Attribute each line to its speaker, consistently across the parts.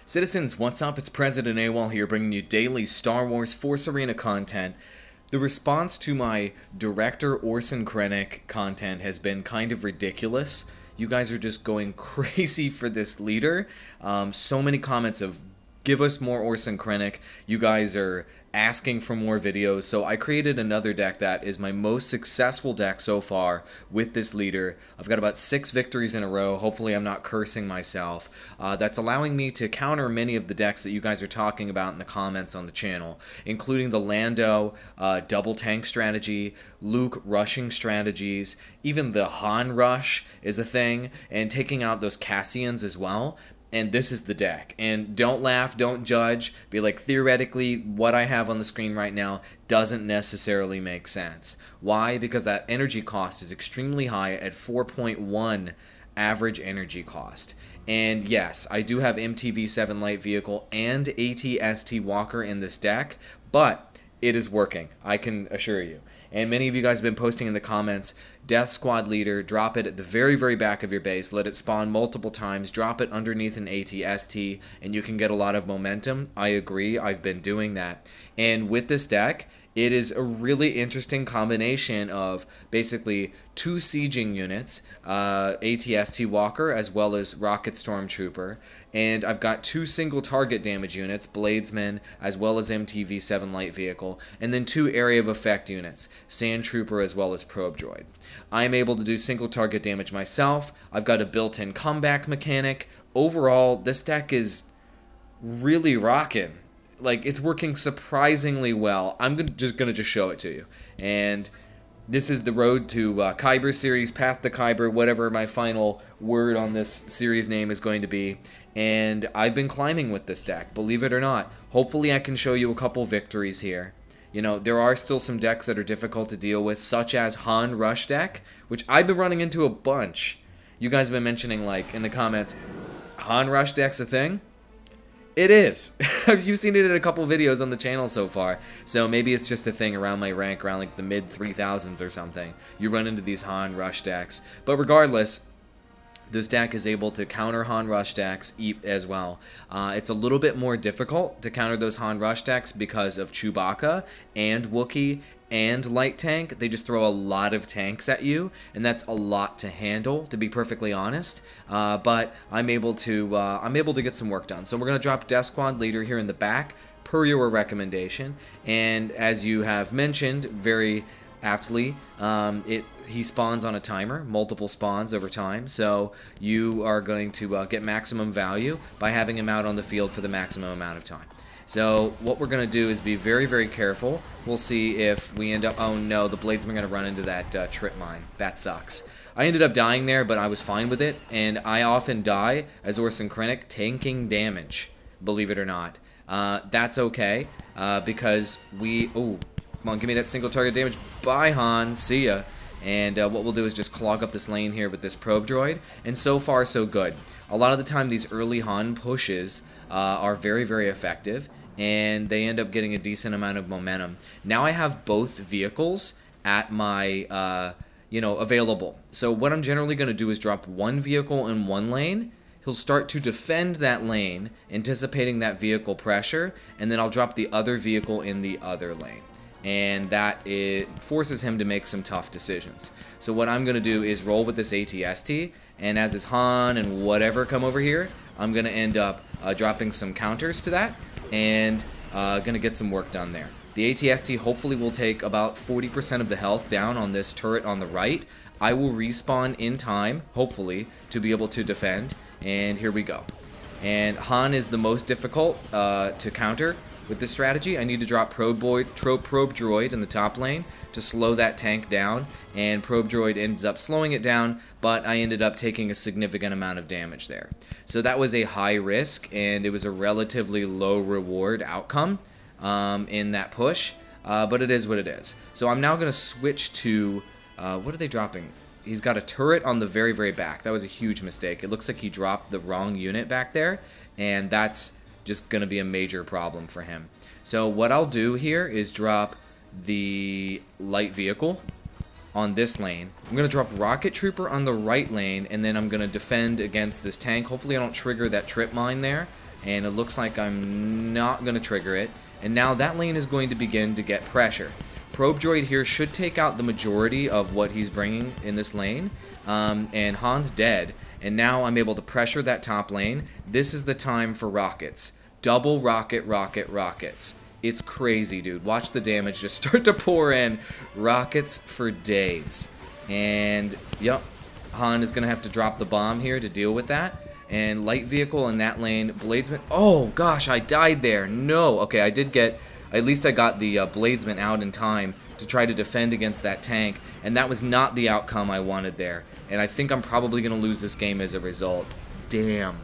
Speaker 1: Citizens, what's up? It's President Awall here, bringing you daily Star Wars Force Arena content. The response to my Director Orson Krennic content has been kind of ridiculous. You guys are just going crazy for this leader. So many comments of, give us more Orson Krennic. You guys are asking for more videos, so I created another deck that is my most successful deck so far with this leader. I've got about 6 victories in a row. Hopefully I'm not cursing myself. That's allowing me to counter many of the decks that you guys are talking about in the comments on the channel, including the Lando double tank strategy, Luke rushing strategies, even the Han rush is a thing, and taking out those Cassians as well. And this is the deck. And don't laugh, don't judge. Be like, theoretically, what I have on the screen right now doesn't necessarily make sense. Why? Because that energy cost is extremely high at 4.1 average energy cost. And yes, I do have MTV-7 light vehicle and AT-ST Walker in this deck, but it is working, I can assure you. And many of you guys have been posting in the comments, Death Squad leader, drop it at the very, very back of your base, let it spawn multiple times, drop it underneath an AT-ST, and you can get a lot of momentum. I agree, I've been doing that. And with this deck, it is a really interesting combination of basically 2 sieging units, AT-ST Walker as well as Rocket Stormtrooper, and I've got 2 single target damage units, Bladesman as well as MTV-7 light vehicle, and then 2 area of effect units, Sand Trooper as well as Probe Droid. I'm able to do single target damage myself. I've got a built-in comeback mechanic. Overall, this deck is really rocking. Like, it's working surprisingly well. I'm just gonna show it to you. And this is the road to Kyber series, Path to Kyber, whatever my final word on this series name is going to be. And I've been climbing with this deck, believe it or not. Hopefully I can show you a couple victories here. You know, there are still some decks that are difficult to deal with, such as Han Rush deck, which I've been running into a bunch. You guys have been mentioning, like, in the comments, Han Rush deck's a thing? It is. You've seen it in a couple videos on the channel so far. So maybe it's just a thing around my rank, around like the mid 3000s or something. You run into these Han Rush decks. But regardless, this deck is able to counter Han Rush decks as well. It's a little bit more difficult to counter those Han Rush decks because of Chewbacca and Wookiee and light tank. They just throw a lot of tanks at you, and that's a lot to handle, to be perfectly honest. But I'm able to get some work done. So we're gonna drop Death Squad leader here in the back per your recommendation, and as you have mentioned very aptly, he spawns on a timer, multiple spawns over time, so you are going to get maximum value by having him out on the field for the maximum amount of time. So what we're going to do is be very, very careful. We'll see if we end up... Oh no, the Bladesmen are going to run into that trip mine. That sucks. I ended up dying there, but I was fine with it, and I often die as Orson Krennic tanking damage, believe it or not. That's okay, because we... Oh, come on, give me that single target damage. Bye, Han. See ya. And what we'll do is just clog up this lane here with this Probe Droid, and so far so good. A lot of the time these early Han pushes are very, very effective, and they end up getting a decent amount of momentum. Now I have both vehicles at my, available. So what I'm generally going to do is drop one vehicle in one lane. He'll start to defend that lane, anticipating that vehicle pressure, and then I'll drop the other vehicle in the other lane. And it forces him to make some tough decisions. So what I'm going to do is roll with this AT-ST, and as his Han and whatever come over here, I'm going to end up dropping some counters to that, and going to get some work done there. The AT-ST hopefully will take about 40% of the health down on this turret on the right. I will respawn in time, hopefully, to be able to defend, and here we go. And Han is the most difficult to counter with this strategy. I need to drop Probe Droid in the top lane to slow that tank down, and Probe Droid ends up slowing it down, but I ended up taking a significant amount of damage there. So that was a high risk, and it was a relatively low reward outcome in that push, but it is what it is. So I'm now going to switch to, what are they dropping? He's got a turret on the very, very back. That was a huge mistake. It looks like he dropped the wrong unit back there, and that's just going to be a major problem for him. So what I'll do here is drop the light vehicle on this lane. I'm going to drop Rocket Trooper on the right lane, and then I'm going to defend against this tank. Hopefully I don't trigger that trip mine there. and it looks like I'm not going to trigger it. And now that lane is going to begin to get pressure. Probe Droid here should take out the majority of what he's bringing in this lane, and Han's dead. And now I'm able to pressure that top lane. This is the time for rockets. Double rocket, rocket, rockets. It's crazy, dude. Watch the damage just start to pour in. Rockets for days. And, yep, Han is going to have to drop the bomb here to deal with that. And light vehicle in that lane. Bladesman. Oh, gosh, I died there. No. Okay, I did get... At least I got the Bladesman out in time to try to defend against that tank. And that was not the outcome I wanted there. And I think I'm probably going to lose this game as a result. Damn.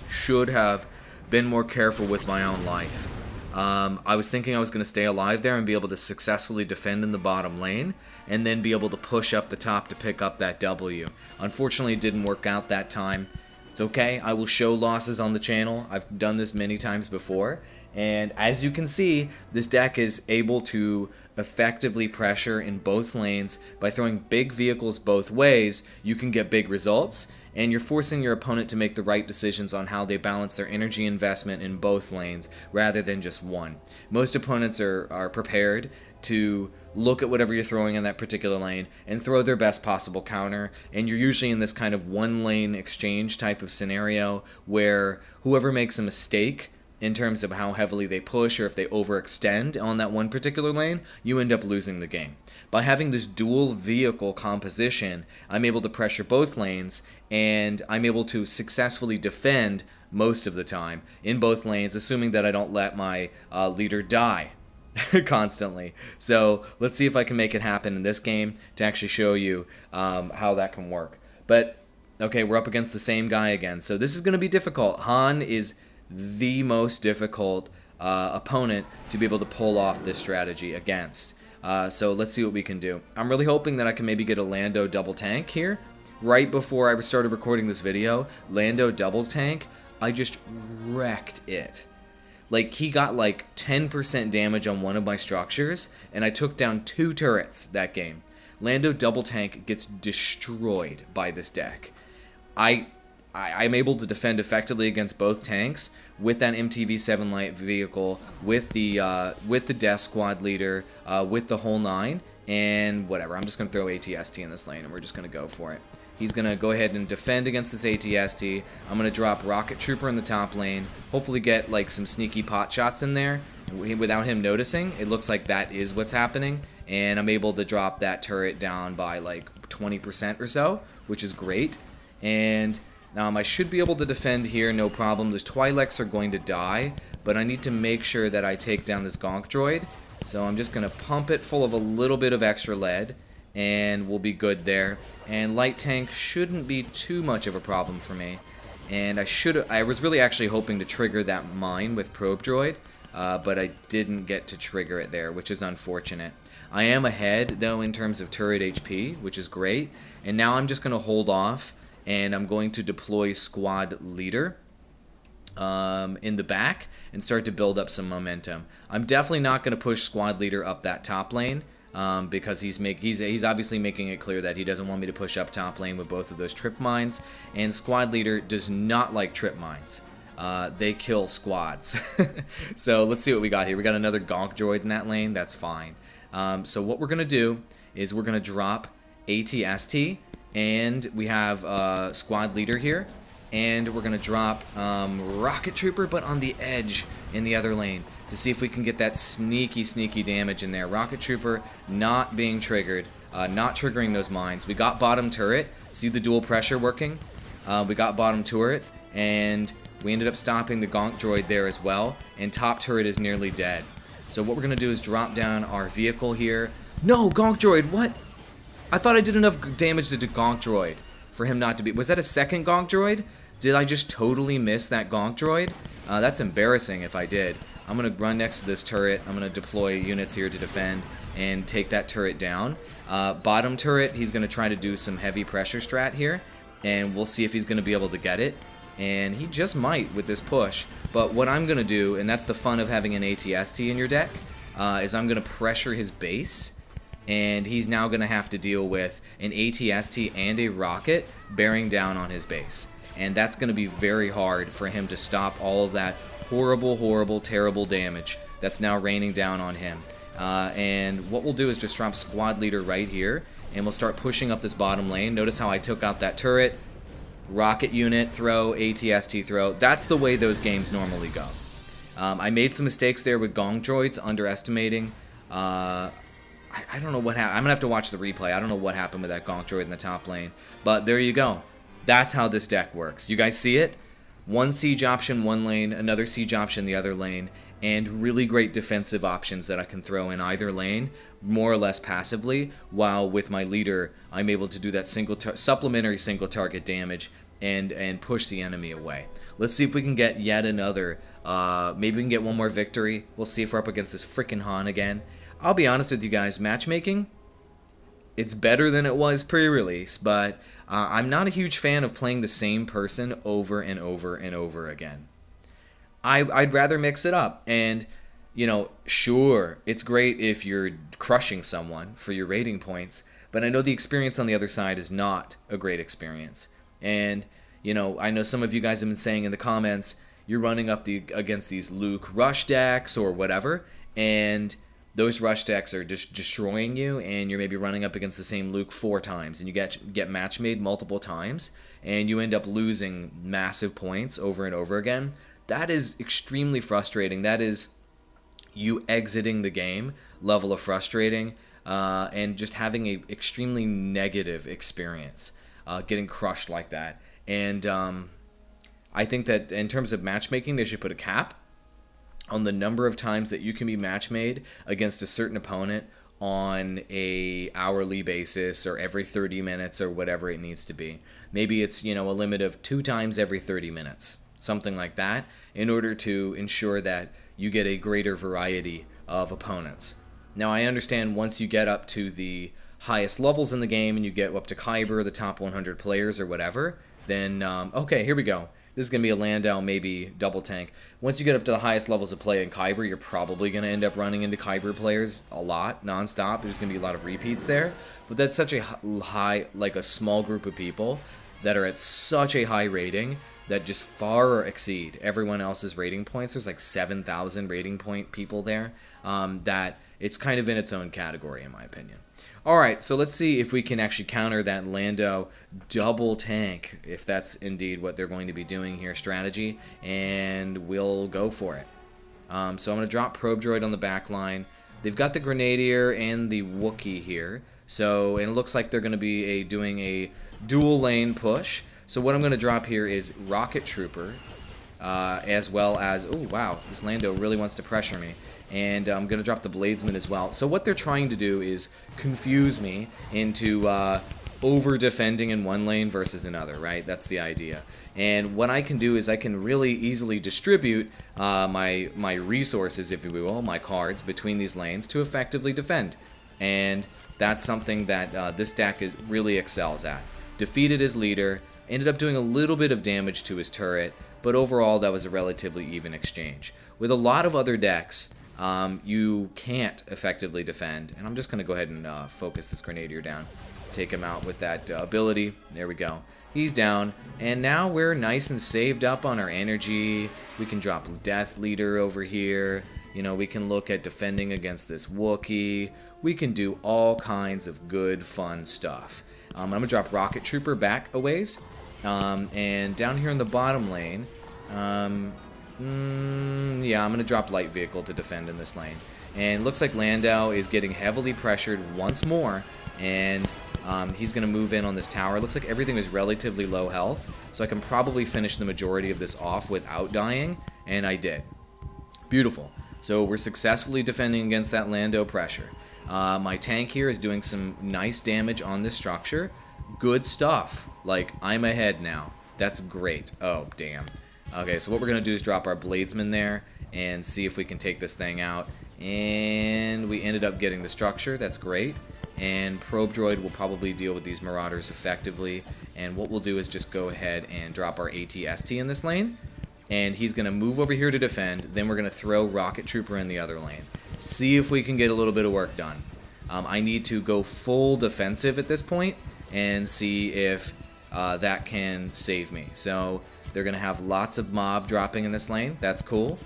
Speaker 1: Should have been more careful with my own life. I was thinking I was going to stay alive there and be able to successfully defend in the bottom lane, and then be able to push up the top to pick up that W. Unfortunately, it didn't work out that time. It's okay. I will show losses on the channel. I've done this many times before. And as you can see, this deck is able to effectively pressure in both lanes. By throwing big vehicles both ways, you can get big results, and you're forcing your opponent to make the right decisions on how they balance their energy investment in both lanes rather than just one. Most opponents are prepared to look at whatever you're throwing in that particular lane and throw their best possible counter, and you're usually in this kind of one lane exchange type of scenario where whoever makes a mistake in terms of how heavily they push or if they overextend on that one particular lane, you end up losing the game. By having this dual vehicle composition, I'm able to pressure both lanes, and I'm able to successfully defend most of the time in both lanes, assuming that I don't let my leader die constantly. So let's see if I can make it happen in this game to actually show you how that can work. But, okay, we're up against the same guy again. So this is going to be difficult. Han is the most difficult opponent to be able to pull off this strategy against. So let's see what we can do. I'm really hoping that I can maybe get a Lando double tank here. Right before I started recording this video, Lando double tank, I just wrecked it. Like, he got like 10% damage on one of my structures, and I took down 2 turrets that game. Lando double tank gets destroyed by this deck. I'm able to defend effectively against both tanks with that MTV-7 light vehicle, with the death squad leader, with the whole 9, and whatever. I'm just going to throw ATST in this lane, and we're just going to go for it. He's going to go ahead and defend against this ATST. I'm going to drop Rocket Trooper in the top lane, hopefully get like some sneaky pot shots in there without him noticing. It looks like that is what's happening, and I'm able to drop that turret down by like 20% or so, which is great. And I should be able to defend here, no problem. Those Twi'leks are going to die, but I need to make sure that I take down this Gonk Droid. So I'm just going to pump it full of a little bit of extra lead, and we'll be good there. And light tank shouldn't be too much of a problem for me. And I was really actually hoping to trigger that mine with Probe Droid, but I didn't get to trigger it there, which is unfortunate. I am ahead, though, in terms of turret HP, which is great. And now I'm just going to hold off, and I'm going to deploy Squad Leader in the back and start to build up some momentum. I'm definitely not going to push Squad Leader up that top lane because he's obviously making it clear that he doesn't want me to push up top lane with both of those trip mines, and Squad Leader does not like trip mines. They kill squads. So let's see what we got here. We got another Gonk Droid in that lane. That's fine. So what we're going to do is we're going to drop ATST, and we have Squad Leader here, and we're going to drop Rocket Trooper, but on the edge in the other lane, to see if we can get that sneaky damage in there. Rocket Trooper not being triggered, not triggering those mines. We got bottom turret. See the dual pressure working? We got bottom turret, and we ended up stopping the Gonk Droid there as well, and top turret is nearly dead. So what we're going to do is drop down our vehicle here. No, Gonk Droid, what? I thought I did enough damage to the Gonk Droid for him not to be... Was that a second Gonk Droid? Did I just totally miss that Gonk Droid? That's embarrassing if I did. I'm going to run next to this turret. I'm going to deploy units here to defend and take that turret down. Bottom turret, he's going to try to do some heavy pressure strat here, and we'll see if he's going to be able to get it. And he just might with this push. But what I'm going to do, and that's the fun of having an ATST in your deck, is I'm going to pressure his base, and he's now going to have to deal with an ATST and a rocket bearing down on his base. and that's going to be very hard for him to stop all of that horrible, terrible damage that's now raining down on him. And what we'll do is just drop squad leader right here, and we'll start pushing up this bottom lane. Notice how I took out that turret, rocket unit throw, ATST throw. That's the way those games normally go. I made some mistakes there with gong droids, underestimating. I don't know what happened. I'm going to have to watch the replay. I don't know what happened with that gong droid in the top lane. But there you go. That's how this deck works. You guys see it? One siege option, one lane, another siege option, the other lane, and really great defensive options that I can throw in either lane, more or less passively, while with my leader, I'm able to do that supplementary single target damage and push the enemy away. Let's see if we can get yet another, maybe we can get one more victory. We'll see if we're up against this frickin' Han again. I'll be honest with you guys, matchmaking, it's better than it was pre-release, but I'm not a huge fan of playing the same person over and over and over again. I'd rather mix it up, and, you know, sure, it's great if you're crushing someone for your rating points, but I know the experience on the other side is not a great experience. And, you know, I know some of you guys have been saying in the comments, you're running up against these Luke rush decks or whatever, and those rush decks are just destroying you, and you're maybe running up against the same Luke 4 times, and you get match made multiple times, and you end up losing massive points over and over again. That is extremely frustrating. That is you exiting the game level of frustrating, and just having a extremely negative experience, getting crushed like that. And I think that in terms of matchmaking, they should put a cap on the number of times that you can be match made against a certain opponent on a hourly basis or every 30 minutes or whatever it needs to be. Maybe it's, you know, a limit of 2 times every 30 minutes, something like that, in order to ensure that you get a greater variety of opponents. Now, I understand once you get up to the highest levels in the game and you get up to Kyber, the top 100 players or whatever, then, okay, here we go. This is going to be a Landau, maybe double tank. Once you get up to the highest levels of play in Kyber, you're probably going to end up running into Kyber players a lot, nonstop. There's going to be a lot of repeats there. But that's such a high, like a small group of people that are at such a high rating that just far exceed everyone else's rating points. There's like 7,000 rating point people there, that it's kind of in its own category, in my opinion. Alright, so let's see if we can actually counter that Lando double tank, if that's indeed what they're going to be doing here, strategy, and we'll go for it. So I'm going to drop Probe Droid on the back line. They've got the Grenadier and the Wookiee here, so and it looks like they're going to be doing a dual lane push. So what I'm going to drop here is Rocket Trooper, as well as, oh wow, this Lando really wants to pressure me. And I'm going to drop the Bladesman as well. So what they're trying to do is confuse me into over-defending in one lane versus another, right? That's the idea. And what I can do is I can really easily distribute my resources, if you will, my cards, between these lanes to effectively defend. And that's something that this deck really excels at. Defeated his leader, ended up doing a little bit of damage to his turret, but overall that was a relatively even exchange. With a lot of other decks, you can't effectively defend, and I'm just going to go ahead and focus this Grenadier down. Take him out with that ability. There we go. He's down, and now we're nice and saved up on our energy. We can drop Death Leader over here. You know, we can look at defending against this Wookiee. We can do all kinds of good, fun stuff. I'm going to drop Rocket Trooper back a ways, and down here in the bottom lane, yeah, I'm going to drop Light Vehicle to defend in this lane. And looks like Landau is getting heavily pressured once more, and he's going to move in on this tower. Looks like everything is relatively low health, so I can probably finish the majority of this off without dying, and I did. Beautiful. So we're successfully defending against that Lando pressure. My tank here is doing some nice damage on this structure. Good stuff. Like, I'm ahead now. That's great. Oh, damn. Okay, so what we're going to do is drop our Bladesman there and see if we can take this thing out. And we ended up getting the structure. That's great. And Probe Droid will probably deal with these Marauders effectively. And what we'll do is just go ahead and drop our ATST in this lane. And he's going to move over here to defend. Then we're going to throw Rocket Trooper in the other lane. See if we can get a little bit of work done. I need to go full defensive at this point and see if that can save me. So they're going to have lots of mob dropping in this lane. That's cool.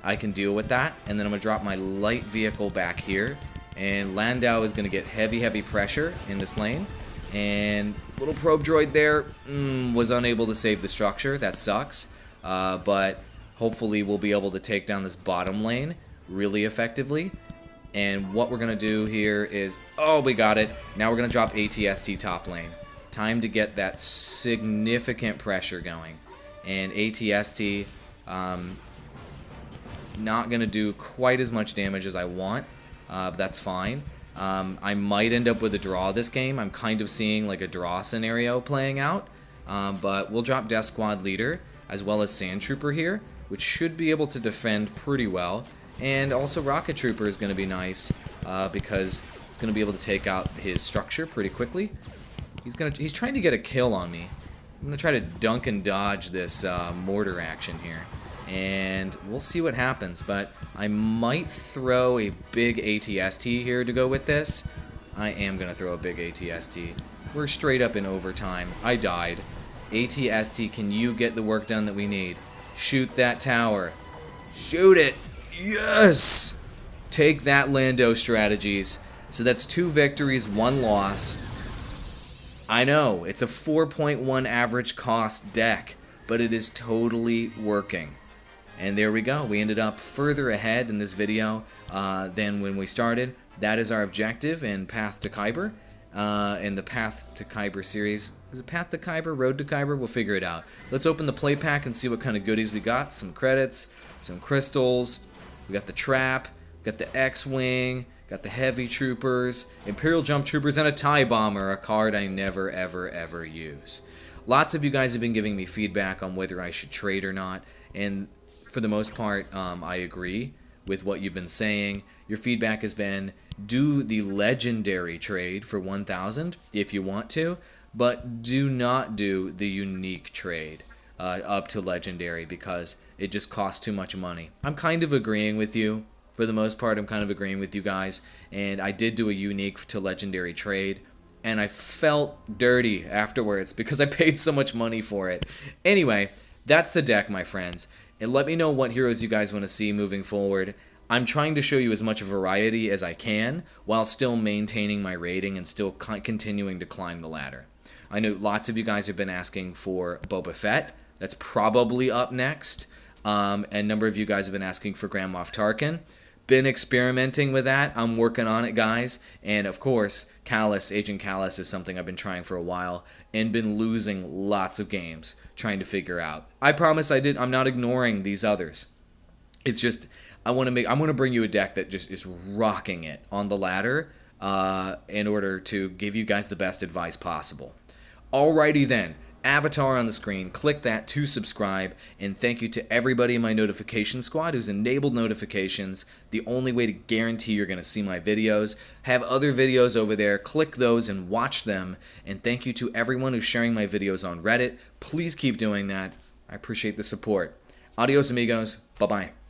Speaker 1: I can deal with that. And then I'm going to drop my light vehicle back here. And Landau is going to get heavy pressure in this lane. And little probe droid there was unable to save the structure. That sucks. But hopefully we'll be able to take down this bottom lane really effectively. And what we're going to do here is, oh, we got it. Now we're going to drop ATST top lane. Time to get that significant pressure going. And ATST, not going to do quite as much damage as I want. But that's fine. I might end up with a draw this game. I'm kind of seeing like a draw scenario playing out. But we'll drop Death Squad Leader as well as Sand Trooper here, which should be able to defend pretty well. And also Rocket Trooper is going to be nice because it's going to be able to take out his structure pretty quickly. He's trying to get a kill on me. I'm going to try to dunk and dodge this mortar action here. And we'll see what happens, but I might throw a big ATST here to go with this. I am going to throw a big ATST. We're straight up in overtime. I died. ATST, can you get the work done that we need? Shoot that tower. Shoot it. Yes! Take that, Lando Strategies. So that's 2 victories, 1 loss. I know, it's a 4.1 average cost deck, but it is totally working. And there we go. We ended up further ahead in this video than when we started. That is our objective in Path to Kyber. In the Path to Kyber series. Is it Path to Kyber? Road to Kyber? We'll figure it out. Let's open the play pack and see what kind of goodies we got. Some credits, some crystals. We got the trap. We got the X-Wing. Got the Heavy Troopers. Imperial Jump Troopers, and a TIE Bomber. A card I never, ever use. Lots of you guys have been giving me feedback on whether I should trade or not. And for the most part, I agree with what you've been saying. Your feedback has been, do the legendary trade for 1,000 if you want to, but do not do the unique trade up to legendary because it just costs too much money. I'm kind of agreeing with you. For the most part, I'm kind of agreeing with you guys. And I did do a unique to legendary trade, and I felt dirty afterwards because I paid so much money for it. Anyway, that's the deck, my friends. And let me know what heroes you guys want to see moving forward. I'm trying to show you as much variety as I can while still maintaining my rating and still continuing to climb the ladder. I know lots of you guys have been asking for Boba Fett. That's probably up next. And a number of you guys have been asking for Grand Moff Tarkin. Been experimenting with that. I'm working on it, guys. And of course, Callus, Agent Callus is something I've been trying for a while and been losing lots of games trying to figure out. I promise I'm not ignoring these others. It's just I want to bring you a deck that just is rocking it on the ladder in order to give you guys the best advice possible. Alrighty then. Avatar on the screen, click that to subscribe, and thank you to everybody in my notification squad who's enabled notifications. The only way to guarantee you're going to see my videos. Have other videos over there, click those and watch them, and thank you to everyone who's sharing my videos on Reddit. Please keep doing that. I appreciate the support. Adios amigos, bye bye.